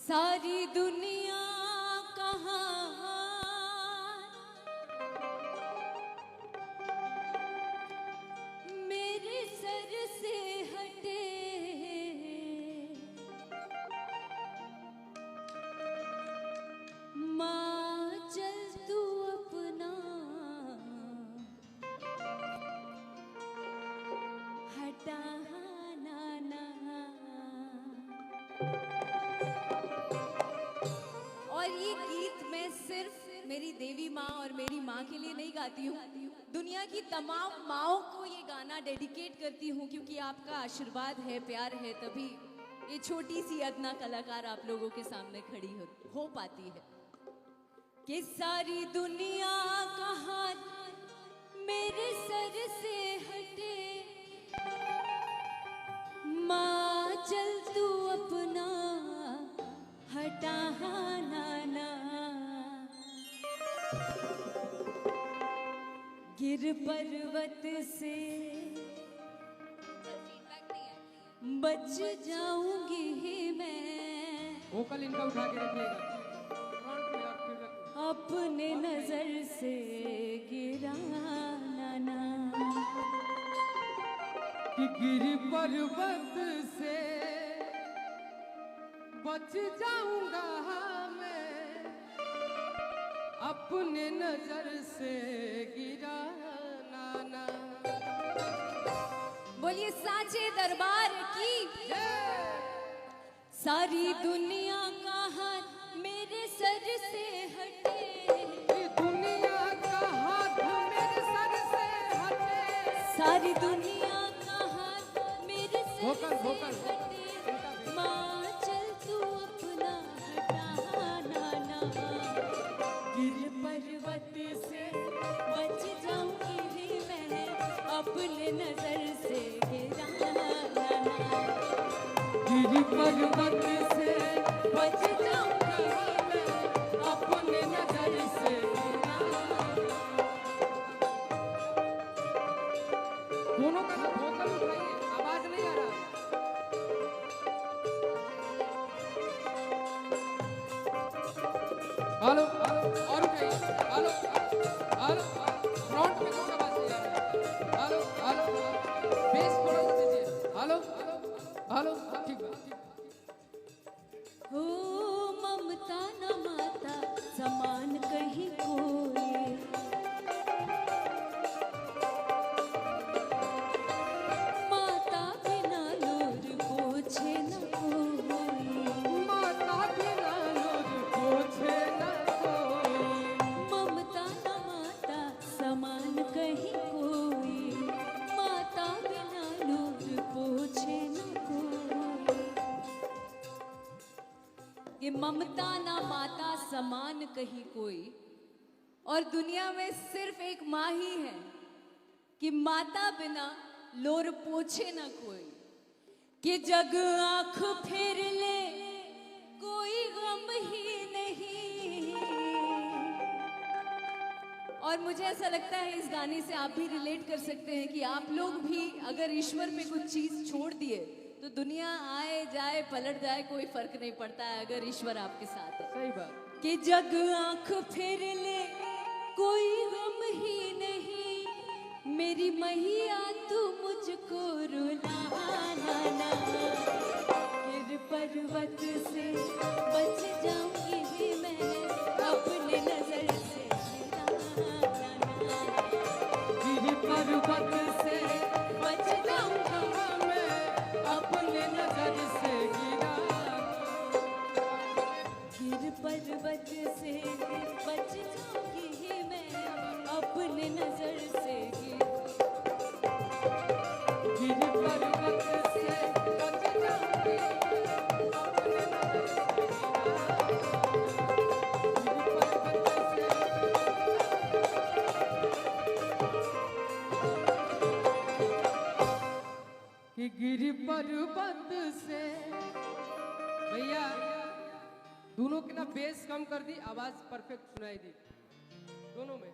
सारी दुनिया कहाँ मेरे सर से हटे, माँ चल तू अपना हटाना ना। और ये गीत मैं सिर्फ मेरी देवी माँ और मेरी माँ के लिए नहीं गाती हूँ, दुनिया की तमाम माँओं को ये गाना डेडिकेट करती हूँ, क्योंकि आपका आशीर्वाद है, प्यार है, तभी ये छोटी सी अदना कलाकार आप लोगों के सामने खड़ी हो पाती है। कि सारी दुनिया का हाथ मेरे सर से हटे, माँ चल तू अपना हटाना ना। गिर पर्वत से बच जाऊंगी मैं, वोकल इनका उठा के रखिएगा, अपने नजर से गिराना ना। कि गिर पर्वत से बच जाऊंगा मैं, अपने नजर से गिराना ना। बोलिए साचे दरबार की। सारी दुनिया का हाथ मेरे सर से हटे, दुनिया का हाथ मेरे सर से हटे, सारी दुनिया का हाथ मेरे सर से हटे, माँ चल तू अपना हटाना ना। गिर पर्वत से बच जाऊंगी मैं, अपने नजर से गिराना ना। गिर पर्वत से बच जाऊंगी मैं, अपने नजर से दोनों का वोकल उठाइए, आवाज नहीं आ रहा। हेलो और उठाइए, हेलो हेलो, फ्रंट में कौन आवाज नहीं आ रहा। हेलो हेलो, बेस थोड़ा सा दीजिए। हेलो हेलो, ठीक है। हो ममता न माता समान कहीं कोई, माता बिना नूर पोछे न कोई, माता बिना नूर पोछे न कोई, ममता न माता समान कहीं कोई, माता बिना नूर पोछे न कोई। ये ममता ना माता समान कहीं कोई, और दुनिया में सिर्फ एक माँ ही है कि माता बिना लोर पोछे ना कोई। कि जग आंख फेर ले कोई गम ही नहीं। और मुझे ऐसा लगता है इस गाने से आप भी रिलेट कर सकते हैं कि आप लोग भी अगर ईश्वर पे कुछ चीज छोड़ दिए तो दुनिया आए जाए पलट जाए कोई फर्क नहीं पड़ता है, अगर ईश्वर आपके साथ है। सही बात। कि जग आंख फेर ले कोई गम ही नहीं, मेरी मैया तू मुझको रुलाना ना। गिर पर्वत से बच जाऊंगी मैं, अपने नजर से गिराना ना। गिर पर्वत से बच जाऊंगी मैं, अपने नजर से गिराना। गिर पर्वत से बच जाऊंगी मैं, अपने नजर से गिर पर्वत से बच जाऊंगी, अपने नजर से गिर पर्वत से। भैया दोनों के ना बेस कम कर दी, आवाज परफेक्ट सुनाई दी दोनों में।